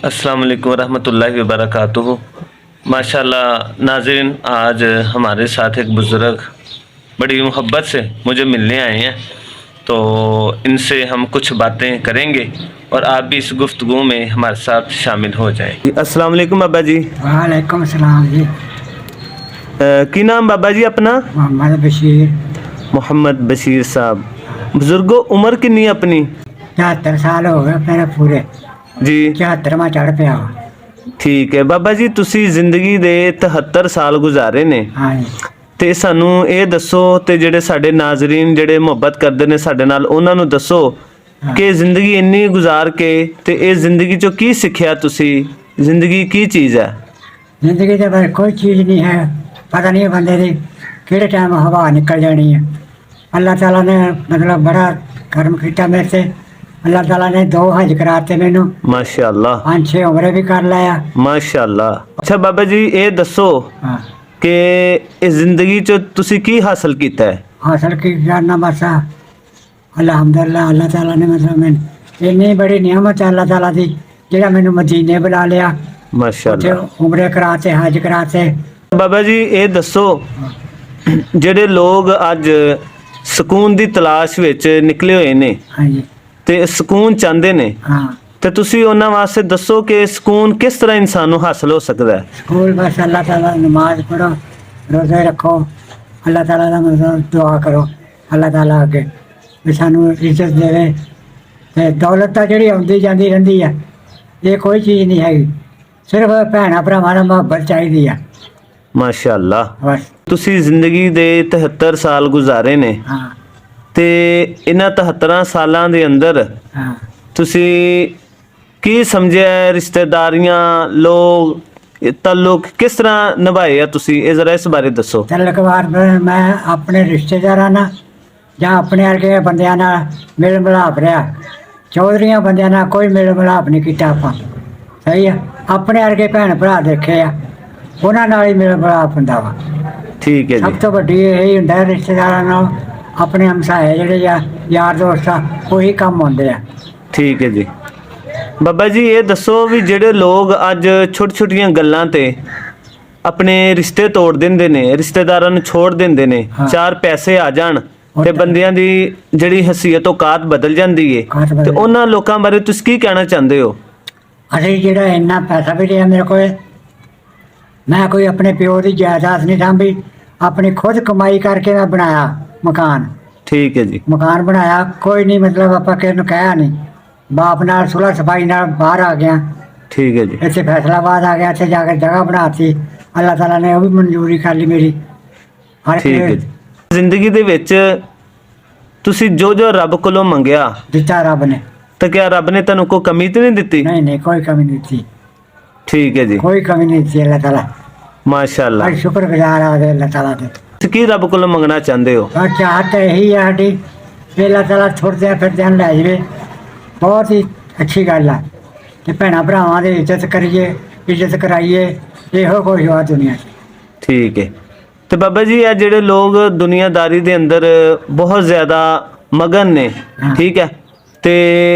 अस्सलाम वालेकुम रहमतुल्लाहि व बरकातुहू। माशाल्लाह नाज़रीन, आज हमारे साथ एक बुज़ुर्ग बड़ी मोहब्बत से मुझे मिलने आए हैं, तो इनसे हम कुछ बातें करेंगे और आप भी इस गुफ्तगू में हमारे साथ शामिल हो जाएं। अस्सलाम वालेकुम बाबा जी। वालेकुम सलाम जी। की नाम बाबा जी अपना? मोहम्मद बशीर। मोहम्मद बशीर साहब। बुजुर्गो उम्र कितनी अपनी? 73 साल हो गए मेरे पूरे। जी 74वां चढ़ पिया। ठीक है बाबा जी, ਤੁਸੀਂ ਜ਼ਿੰਦਗੀ ਦੇ 73 ਸਾਲ ਗੁਜ਼ਾਰੇ ਨੇ हाँ जी। ਤੇ ਸਾਨੂੰ ਇਹ ਦੱਸੋ, ਤੇ ਜਿਹੜੇ ਸਾਡੇ ਨਾਜ਼ਰੀਨ ਜਿਹੜੇ ਮੁਹੱਬਤ ਕਰਦੇ ਨੇ ਸਾਡੇ ਨਾਲ, ਉਹਨਾਂ ਨੂੰ ਦੱਸੋ ਕਿ ਜ਼ਿੰਦਗੀ ਇੰਨੀ ਗੁਜ਼ਾਰ ਕੇ ਤੇ ਇਹ ਜ਼ਿੰਦਗੀ ਚੋਂ ਕੀ ਸਿੱਖਿਆ ਤੁਸੀਂ? ਜ਼ਿੰਦਗੀ ਕੀ ਚੀਜ਼ ਹੈ? जिंदगी तो बस कोई चीज़ नहीं है, पता नहीं है बंदे की किहड़े टाइम हवा निकल जानी है। अल्लाह ताला ने मतलब बड़ा कर्म किया मेरे से। अल्लाह ताला ने 2 हज कराते मैनू, माशाअल्लाह 5-6 उम्रे भी कर लाया। माशाअल्लाह। अच्छा बाबा जी, ਇਹ ਦੱਸੋ हाँ ਕਿ ਇਸ ਜ਼ਿੰਦਗੀ ਚੋਂ ਤੁਸੀਂ ਕੀ ਹਾਸਲ ਕੀਤਾ ਹੈ? हासिल की करना बस अल्हम्दुलिल्लाह। अल्लाह ताला ने मतलब मैं इन्नी बड़ी नियामत है अल्लाह ताला दी, जेड़ा मैनू मदीने बुला लिया, माशाअल्लाह। उमरे कराते, हज कराते। बाबा जी ਇਹ ਦੱਸੋ, ਜਿਹੜੇ ਲੋਕ ਅੱਜ ਸਕੂਨ ਦੀ ਤਲਾਸ਼ ਵਿੱਚ ਨਿਕਲੇ ਹੋਏ ਨੇ हाँ जी। ਤੇ ਸਕੂਨ ਚਾਹੁੰਦੇ ਨੇ, हाँ ਤੇ ਤੁਸੀਂ ਉਹਨਾਂ ਵਾਸਤੇ ਦੱਸੋ ਕਿ ਸਕੂਨ ਕਿਸ ਤਰ੍ਹਾਂ ਇਨਸਾਨ ਨੂੰ ਹਾਸਲ ਹੋ ਸਕਦਾ ਹੈ? स्कूल बस अल्लाह ताला नमाज पढ़ो, रोज़े रखो, अल्लाह ताला का मतलब दुआ करो अल्लाह ताला अगे भी सानू इज्जत देवे। ते दौलत तो जी आती जाती रही है, ये कोई चीज़ नहीं हैगी, सिर्फ भैन भरावां नाल मुहब्बत चाहिए है ਮਾਸ਼ਾਅੱਲਾ। बस। ਤੁਸੀਂ ਜ਼ਿੰਦਗੀ ਦੇ 73 ਸਾਲ ਗੁਜ਼ਾਰੇ ਨੇ हाँ ਤੇ ਇਹਨਾਂ 73 ਸਾਲਾਂ ਦੇ ਅੰਦਰ हाँ। ਤੁਸੀਂ ਕੀ ਸਮਝਿਆ ਹੈ? ਰਿਸ਼ਤੇਦਾਰੀਆਂ, ਲੋਕ, ਤਾਲੁਕ ਕਿਸ ਤਰ੍ਹਾਂ ਨਿਭਾਏ ਆ ਤੁਸੀਂ? ਇਹ ਜ਼ਰਾ ਇਸ ਬਾਰੇ ਦੱਸੋ। तलकवार मैं अपने रिश्तेदारां नाल जां अपने वर्गे बंदियां नाल मेल मिलाप रहा, चौधरियां बंदियां नाल कोई मेल मिलाप नहीं किया आपां। सही है, अपने वर्गे भैन भरा देखे आ, ਉਹਨਾਂ ਨਾਲ ਹੀ ਮੇਰਾ ਮਿਲਾਪ ਹੁੰਦਾ ਵਾ। ਠੀਕ ਹੈ ਸਭ ਜੀ। ਤੋਂ ਵੱਡੀ ਇਹੀ ਹੁੰਦਾ ਰਿਸ਼ਤੇਦਾਰਾਂ ਨਾਲ, ਆਪਣੇ ਹਮਸਾਏ ਜਿਹੜੇ ਆ, ਯਾਰ ਦੋਸਤ ਆ, ਉਹੀ ਕੰਮ ਹੁੰਦੇ ਆ। ਠੀਕ ਹੈ ਜੀ। ਬਾਬਾ ਜੀ ਇਹ ਦੱਸੋ ਵੀ ਜਿਹੜੇ ਲੋਕ ਅੱਜ ਛੋਟੀ ਛੋਟੀਆਂ ਗੱਲਾਂ ਤੇ ਆਪਣੇ ਰਿਸ਼ਤੇ ਤੋੜ ਦਿੰਦੇ ਨੇ, ਰਿਸ਼ਤੇਦਾਰਾਂ ਨੂੰ ਛੋੜ ਦਿੰਦੇ ਨੇ, ਹਾਂ। 4 ਪੈਸੇ ਆ ਜਾਣ ਤੇ ਬੰਦਿਆਂ ਦੀ ਜਿਹੜੀ ਹਸੀਅਤ ਔਕਾਤ ਬਦਲ ਜਾਂਦੀ ਏ, ਔਕਾਤ ਬਦਲ ਤੇ ਉਹਨਾਂ ਲੋਕਾਂ ਬਾਰੇ ਤੁਸੀਂ ਕੀ ਕਹਿਣਾ ਚਾਹੁੰਦੇ ਹੋ? ਅਸੀਂ ਜਿਹੜਾ ਇੰਨਾ ਪੈਸਾ ਵੀ ਰਿਹਾ ਮੇਰੇ ਕੋਲ, ਮੈਂ ਕੋਈ ਆਪਣੇ ਪਿਓ ਦੀ ਜਾਇਦਾਦ ਨਹੀਂ ਸਾਂਭੀ, ਆਪਣੀ ਖੁਦ ਕਮਾਈ ਕਰਕੇ ਮੈਂ ਬਣਾਇਆ ਮਕਾਨ। ਠੀਕ ਹੈ ਜੀ। ਮਕਾਨ ਬਣਾਇਆ, ਕੋਈ ਨਹੀਂ ਮਤਲਬ ਆਪਾਂ ਕਿਸੇ ਨੂੰ ਕਹਿਆ ਨਹੀਂ, ਬਾਪ ਨਾਲ ਸੁਲ੍ਹਾ ਸਫਾਈ ਨਾਲ ਬਾਹਰ ਆ ਗਿਆ, ਠੀਕ ਹੈ ਜੀ। ਇੱਥੇ ਫੈਸਲਾਬਾਦ ਆ ਗਿਆ, ਇੱਥੇ ਜਾ ਕੇ ਜਗ੍ਹਾ ਬਣਾਤੀ, ਅੱਲਾਹ ਤਾਲਾ ਨੇ ਉਹ ਵੀ ਮਨਜ਼ੂਰੀ ਕਰ ਲਈ ਮੇਰੀ। ਹਰ ਠੀਕ ਹੈ ਇੱਕ ਜੀ। ਜ਼ਿੰਦਗੀ ਦੇ ਵਿੱਚ ਤੁਸੀਂ ਜੋ ਜੋ ਰੱਬ ਕੋਲੋਂ ਮੰਗਿਆ, ਦਿੱਤਾ ਰੱਬ ਨੇ। ਤਾਂ ਕਿਆ ਰੱਬ ਨੇ ਤੁਹਾਨੂੰ ਕੋਈ ਕਮੀ ਤੇ ਨਹੀਂ ਦਿੱਤੀ? नहीं नहीं कोई कमी नहीं थी, ਠੀਕ ਹੈ ਜੀ। कोई कमी नहीं थी। अल्लाह ताला ਮਾਸ਼ਾਅੱਲਾ। और शुक्रगुजार आ गए अल्लाह ताला के। ਤੁਸੀਂ ਕੀ ਰੱਬ ਕੋਲੋਂ ਮੰਗਣਾ ਚਾਹੁੰਦੇ ਹੋ? और चाहत तो यही है साड़ी भी अल्लाह ताला थोड़े फिरदे लै जाए, बहुत ही अच्छी गल है कि भैन भरावां की इज्जत करिए, इज्जत कराइए, ਇਹੋ ਕੁਝ ਹੋਆ ਦੁਨੀਆ 'ਚ। ਠੀਕ ਹੈ। ਤੇ ਬਾਬਾ ਜੀ ਇਹ ਜਿਹੜੇ ਲੋਕ ਦੁਨੀਆਦਾਰੀ ਦੇ ਅੰਦਰ ਬਹੁਤ ਜ਼ਿਆਦਾ ਮਗਨ ਨੇ, ਹਾਂ। ਠੀਕ ਹੈ, ਤੇ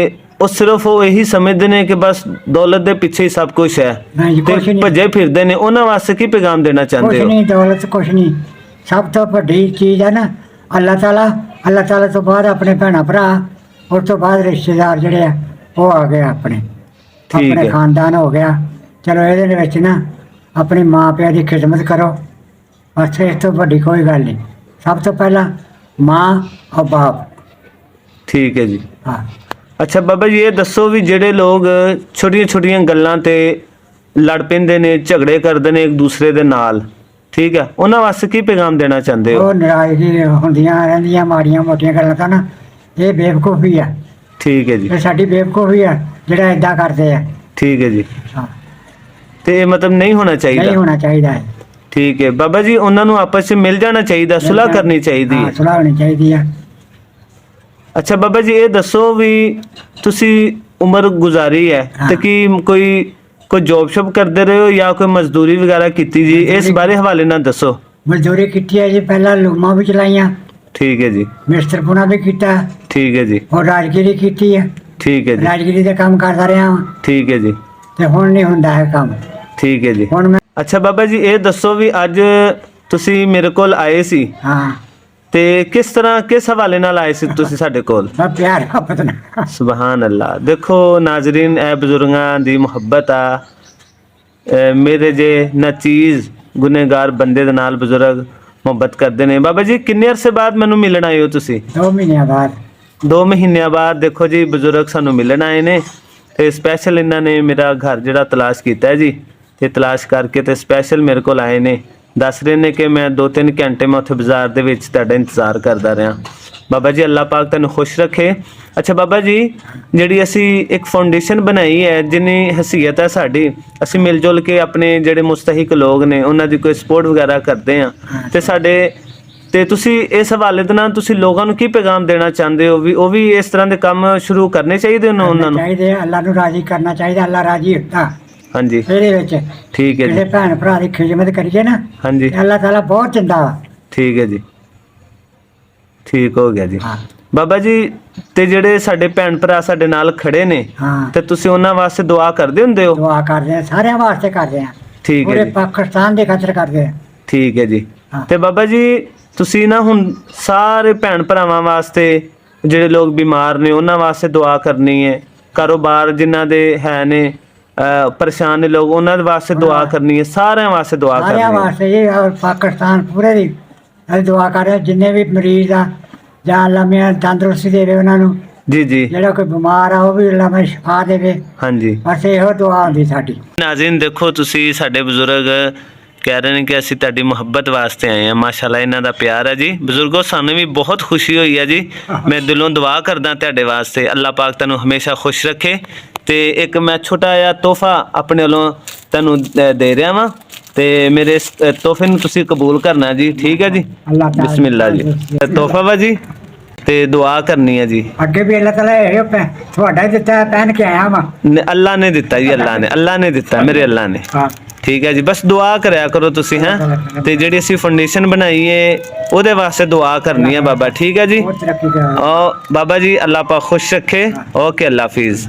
ਉਹ ਸਿਰਫ ਉਹ ਇਹੀ ਸਮਝਦੇ ਨੇ ਕਿ ਬਸ ਦੌਲਤ ਦੇ ਪਿੱਛੇ ਹੀ ਸਭ ਕੁਝ ਹੈ ਨਹੀਂ ਜੀ, ਤੇ ਕੁਛ ਨਹੀਂ। ਭੱਜੇ ਫਿਰਦੇ ਨੇ, ਉਹਨਾਂ ਵਾਸਤੇ ਕੀ ਪੈਗਾਮ ਦੇਣਾ कुछ ਚਾਹੁੰਦੇ ਹੋ? नहीं, दौलत कुछ नहीं, सब तो वड्डी चीज़ है ना अल्लाह ताला। अल्लाह ताला तो बाद अपने भैन भरा, उस तो बाद रिश्तेदार ਜਿਹੜੇ ਆ ਉਹ ਆ ਗਏ ਆਪਣੇ ਠੀਕ ਆਪਣੇ ਹੈ। ਖਾਨਦਾਨ ਹੋ ਗਿਆ। ਚਲੋ ਇਹਦੇ ਵਿੱਚ ਨਾ ਆਪਣੀ ਮਾਂ ਪਿਓ ਦੀ ਖਿਦਮਤ ਕਰੋ, ਬਸ ਇਸ ਤੋਂ ਵੱਡੀ ਕੋਈ ਗੱਲ ਨਹੀਂ। ਸਭ ਤੋਂ ਪਹਿਲਾਂ ਮਾਂ ਔਰ ਬਾਪ। ਠੀਕ ਹੈ ਜੀ। ਹਾਂ ਅੱਛਾ ਬਾਬਾ ਜੀ ਇਹ ਦੱਸੋ ਵੀ ਜਿਹੜੇ ਲੋਕ ਛੋਟੀਆਂ ਛੋਟੀਆਂ ਗੱਲਾਂ ਤੇ ਲੜ ਪੈਂਦੇ ਨੇ, ਝਗੜੇ ਕਰਦੇ ਨੇ ਇੱਕ ਦੂਸਰੇ ਦੇ ਨਾਲ, ਠੀਕ ਹੈ, ਉਹਨਾਂ ਵਾਸਤੇ ਕੀ ਪੈਗਾਮ ਦੇਣਾ ਚਾਹੁੰਦੇ ਹੋ? ਉਹ ਨਾਰਾਜ਼ਗੀ ਹੁੰਦੀਆਂ ਰਹਿੰਦੀਆਂ ਮਾੜੀਆਂ ਮੋਟੀਆਂ ਗੱਲਾਂ ਤਾਂ ਨਾ, ਇਹ ਬੇਵਕੂਫੀ ਆ, ਠੀਕ ਹੈ ਜੀ। ਇਹ ਸਾਡੀ ਬੇਵਕੂਫੀ ਆ ਜਿਹੜਾ ਇਦਾਂ ਕਰਦੇ ਆ। ਠੀਕ ਹੈ ਜੀ। ਹਾਂ ਤੇ ਇਹ ਮਤਲਬ ਨਹੀਂ ਹੋਣਾ ਨਹੀਂ ਚਾਹੀਦਾ। ਹੋਣਾ ਚਾਹੀਦਾ ਹੈ। ਠੀਕ ਹੈ ਬਾਬਾ ਜੀ, ਉਹਨਾਂ ਨੂੰ ਆਪਸ ਵਿੱਚ ਮਿਲ ਜਾਣਾ ਚਾਹੀਦਾ, ਸੁਲ੍ਹਾ ਕਰਨੀ ਚਾਹੀਦੀ ਹਾਂ, ਹੈ। ਸੁਲ੍ਹਾ ਹੋਣੀ ਚਾਹੀਦੀ ਆ। ਅੱਛਾ ਬਾਬਾ ਜੀ ਇਹ ਦੱਸੋ ਵੀ ਤੁਸੀਂ ਉਮਰ ਗੁਜ਼ਾਰੀ ਹੈ ਤੇ ਕੀ ਕੋਈ ਜੋਬ ਸ਼ੋਬ ਕਰਦੇ ਰਹੇ ਹੋ ਜਾਂ ਕੋਈ ਮਜ਼ਦੂਰੀ ਵਗੈਰਾ ਕੀਤੀ ਜੀ? ਇਸ ਬਾਰੇ ਹਵਾਲੇ ਨਾਲ ਦੱਸੋ। ਮਜ਼ਦੂਰੀ ਕੀਤੀ ਹੈ ਜੀ, ਪਹਿਲਾਂ ਲੂਮਾਂ ਵੀ ਚਲਾਈਆਂ, ਠੀਕ ਹੈ ਜੀ। ਮਿਸਤਰਪੁਣਾ ਵੀ ਕੀਤਾ, ਠੀਕ ਹੈ ਜੀ। ਔਰ ਰਾਜਗੀਰੀ ਕੀਤੀ ਹੈ, ਠੀਕ ਹੈ ਜੀ। ਰਾਜਗੀਰੀ ਦਾ ਕੰਮ ਕਰਦਾ ਰਿਹਾ ਵਾਂ। ਠੀਕ ਹੈ ਜੀ। ਤੇ ਹੁਣ ਨਹੀਂ ਹੁੰਦਾ ਹੈ ਕੰਮ। ਠੀਕ ਹੈ ਜੀ। ਹੁਣ ਮੈਂ ਅੱਛਾ ਬਾਬਾ ਜੀ, ਇਹ ਦੱਸੋ ਵੀ ਅੱਜ ਤੁਸੀਂ ਮੇਰੇ ਕੋਲ ਆਏ ਸੀ ਹਾਂ ਤੇ ਕਿਸ ਤਰ੍ਹਾਂ, ਕਿਸ ਹਵਾਲੇ ਨਾਲ ਆਏ ਸੀ ਤੁਸੀਂ ਸਾਡੇ ਕੋਲ? ਬਸ ਪਿਆਰ ਮੁਹੱਬਤ ਨਾਲ। ਸੁਭਾਨ ਅੱਲਾ। ਦੇਖੋ ਨਾਜ਼ਰੀਨ, ਇਹ ਬਜ਼ੁਰਗਾਂ ਦੀ ਮੁਹੱਬਤ ਆ। ਮੇਰੇ ਜੇ ਨਾ ਚੀਜ਼ ਗੁਨੇਗਾਰ ਬੰਦੇ ਦੇ ਨਾਲ ਬਜ਼ੁਰਗ ਮੁਹੱਬਤ ਕਰਦੇ ਨੇ। ਬਾਬਾ ਜੀ, ਕਿੰਨੇ ਅਰਸੇ ਬਾਅਦ ਮੈਨੂੰ ਮਿਲਣ ਆਏ ਹੋ ਤੁਸੀਂ? 2 ਮਹੀਨਿਆਂ ਬਾਅਦ। 2 ਮਹੀਨਿਆਂ ਬਾਅਦ ਦੇਖੋ ਜੀ ਬਜ਼ੁਰਗ ਸਾਨੂੰ ਮਿਲਣ ਆਏ ਨੇ ਤੇ ਸਪੈਸ਼ਲ ਇਹਨਾਂ ਨੇ ਮੇਰਾ ਘਰ ਜਿਹੜਾ ਤਲਾਸ਼ ਕੀਤਾ ਹੈ ਜੀ, ਤੇ ਤਲਾਸ਼ ਕਰਕੇ ਤੇ ਸਪੈਸ਼ਲ ਮੇਰੇ ਕੋਲ ਆਏ ਨੇ। ਦੱਸ ਰਹੇ ਨੇ ਕਿ ਮੈਂ 2-3 ਘੰਟੇ ਮੈਂ ਉੱਥੇ ਬਾਜ਼ਾਰ ਦੇ ਵਿੱਚ ਤੁਹਾਡਾ ਇੰਤਜ਼ਾਰ ਕਰਦਾ ਰਿਹਾ। ਬਾਬਾ ਜੀ ਅੱਲਾਹ ਪਾਕ ਤੁਹਾਨੂੰ ਖੁਸ਼ ਰੱਖੇ। ਅੱਛਾ ਬਾਬਾ ਜੀ, ਜਿਹੜੀ ਅਸੀਂ ਇੱਕ ਫਾਊਂਡੇਸ਼ਨ ਬਣਾਈ ਹੈ ਜਿੰਨੀ ਹਸੀਅਤ ਹੈ ਸਾਡੀ, ਅਸੀਂ ਮਿਲ ਜੁਲ ਕੇ ਆਪਣੇ ਜਿਹੜੇ ਮੁਸਤਹਿਕ ਲੋਕ ਨੇ ਉਹਨਾਂ ਦੀ ਕੋਈ ਸਪੋਰਟ ਵਗੈਰਾ ਕਰਦੇ ਆ ਤੇ ਸਾਡੇ ਤੇ ਤੁਸੀਂ ਇਸ ਹਵਾਲੇ ਦੇ ਨਾਲ ਤੁਸੀਂ ਲੋਕਾਂ ਨੂੰ ਕੀ ਪੈਗਾਮ ਦੇਣਾ ਚਾਹੁੰਦੇ ਹੋ? ਵੀ ਉਹ ਵੀ ਇਸ ਤਰ੍ਹਾਂ ਦੇ ਕੰਮ ਸ਼ੁਰੂ ਕਰਨੇ ਚਾਹੀਦੇ ਨੇ ਉਹਨਾਂ ਨੂੰ? ਚਾਹੀਦੇ, ਅੱਲਾ ਨੂੰ ਰਾਜ਼ੀ ਕਰਨਾ ਚਾਹੀਦਾ। ਅੱਲਾ ਰਾਜ਼ੀ ਹੁੰਦਾ ਹਾਂਜੀ, ਇਹਦੇ ਵਿੱਚ। ਠੀਕ ਹੈ ਜਿਹੜੇ ਜੀ। ਭੈਣ ਭਰਾ ਦੀ ਖਿਦਮਤ ਕਰੀਏ ਨਾ, ਹਾਂਜੀ, ਤੇ ਅੱਲਾ ਤਾਲਾ ਬਹੁਤ ਚੰਗਾ ਵਾ। ਠੀਕ ਹੈ ਜੀ, ਠੀਕ ਹੋ ਗਿਆ ਜੀ। ਹਾਂ ਬਾਬਾ ਜੀ, ਤੇ ਜਿਹੜੇ ਸਾਡੇ ਭੈਣ ਭਰਾ ਸਾਡੇ ਨਾਲ ਖੜੇ ਨੇ ਹਾਂ, ਤੇ ਤੁਸੀਂ ਉਹਨਾਂ ਵਾਸਤੇ ਦੁਆ ਕਰਦੇ ਹੁੰਦੇ ਹੋ? ਦੁਆ ਕਰਦੇ ਆ, ਸਾਰਿਆਂ ਵਾਸਤੇ ਕਰਦੇ ਆ। ਠੀਕ ਹੈ ਪੂਰੇ ਜੀ, ਪਾਕਿਸਤਾਨ ਦੇ ਖਾਤਰ ਕਰਦੇ ਆ। ਠੀਕ ਹੈ ਜੀ। ਹਾਂ। ਤੇ ਬਾਬਾ ਜੀ, ਤੁਸੀਂ ਨਾ ਹੁਣ ਸਾਰੇ ਭੈਣ ਭਰਾਵਾਂ ਵਾਸਤੇ, ਜਿਹੜੇ ਲੋਕ ਬਿਮਾਰ ਨੇ ਉਹਨਾਂ ਵਾਸਤੇ ਦੁਆ ਕਰਨੀ ਹੈ। ਕਾਰੋਬਾਰ ਜਿਨ੍ਹਾਂ ਦੇ ਹੈ ਨੇ ਪਰੇਸ਼ਾਨ ਨੇ ਲੋਕ, ਉਹਨਾਂ ਦੇ ਵਾਸਤੇ ਦੁਆ ਕਰਨੀ ਹੈ। ਸਾਰਿਆਂ ਵਾਸਤੇ ਦੁਆ ਕਰਨੀ ਸਾਰਿਆਂ ਹੈ। ਵਾਸਤੇ ਜੀ, ਔਰ ਪਾਕਿਸਤਾਨ ਪੂਰੇ ਦੀ ਅਸੀਂ ਦੁਆ ਕਰ ਰਹੇ ਹਾਂ। ਜਿੰਨੇ ਵੀ ਮਰੀਜ਼ ਆ, ਜਾਂ ਅੱਲਾ ਮਿਆਂ ਤੰਦਰੁਸਤੀ ਦੇਵੇ ਉਹਨਾਂ ਨੂੰ। ਜੀ ਜੀ, ਜਿਹੜਾ ਕੋਈ ਬਿਮਾਰ ਆ ਉਹ ਵੀ ਅੱਲਾ ਮਿਆਂ ਸ਼ਿਫਾ ਦੇਵੇ। ਹਾਂਜੀ। ਬਸ ਇਹੋ ਦੁਆ ਹੁੰਦੀ ਸਾਡੀ। ਨਾਜ਼ਰੀਨ ਦੇਖੋ, ਤੁਸੀਂ ਸਾਡੇ ਬਜ਼ੁਰਗ ਕਹਿ ਰਹੇ ਨੇ ਕਿ ਅਸੀਂ ਤੁਹਾਡੀ ਮੁਹੱਬਤ ਵਾਸਤੇ ਆਏ ਹਾਂ। ਮਾਸ਼ਾਅੱਲਾ, ਇਹਨਾਂ ਦਾ ਪਿਆਰ ਹੈ ਜੀ। ਬਜ਼ੁਰਗੋ, ਸਾਨੂੰ ਵੀ ਬਹੁਤ ਖੁਸ਼ੀ ਹੋਈ ਹੈ ਜੀ। ਮੈਂ ਦਿਲੋਂ ਦੁਆ ਕਰਦਾ ਤੁਹਾਡੇ ਵਾਸਤੇ, ਅੱਲਾਹ ਪਾਕ ਤੁਹਾਨੂੰ ਹਮੇਸ਼ਾ ਖੁਸ਼ ਰੱਖੇ। ਤੇ ਇੱਕ ਮੈਂ ਛੋਟਾ ਜਿਹਾ ਤੋਹਫਾ ਆਪਣੇ ਵੱਲੋਂ ਤੁਹਾਨੂੰ ਦੇ ਰਿਹਾ ਵਾਂ ਤੇ ਮੇਰੇ ਇਸ ਤੋਹਫੇ ਨੂੰ ਤੁਸੀਂ ਕਬੂਲ ਕਰਨਾ ਜੀ। ਠੀਕ ਹੈ ਜੀ, ਅੱਲਾਹ ਤਾਲਾ ਬਿਸਮਿਲ੍ਲਾ ਜੀ। ਤੋਹਫਾ ਵਾ ਜੀ, ਤੇ ਦੁਆ ਕਰਨੀ ਹੈ ਜੀ। ਅੱਗੇ ਵੀ ਅੱਲਾਹ ਤਾਲਾ ਇਹੋ ਤੁਹਾਡਾ ਹੀ ਦਿੱਤਾ, ਪਹਿਨ ਕੇ ਆਇਆ ਵਾ। ਅੱਲਾਹ ਨੇ ਦਿੱਤਾ ਜੀ, ਅੱਲਾਹ ਨੇ ਦਿੱਤਾ, ਮੇਰੇ ਅੱਲਾਹ ਨੇ। ਹਾਂ ਠੀਕ ਹੈ ਜੀ, ਬਸ ਦੁਆ ਕਰਿਆ ਕਰੋ ਤੁਸੀਂ ਹੈਂ। ਤੇ ਜਿਹੜੀ ਅਸੀਂ ਫਾਊਂਡੇਸ਼ਨ ਬਣਾਈ ਹੈ ਉਹਦੇ ਵਾਸਤੇ ਦੁਆ ਕਰਨੀ ਹੈ ਬਾਬਾ। ਠੀਕ ਹੈ ਜੀ। ਬਹੁਤ ਤਰੱਕੀ ਕਰ। ਬਾਬਾ ਜੀ ਅੱਲਾਹ ਪਾਕ ਖੁਸ਼ ਰੱਖੇ। ਓਕੇ, ਅੱਲਾਹ ਹਾਫਿਜ਼।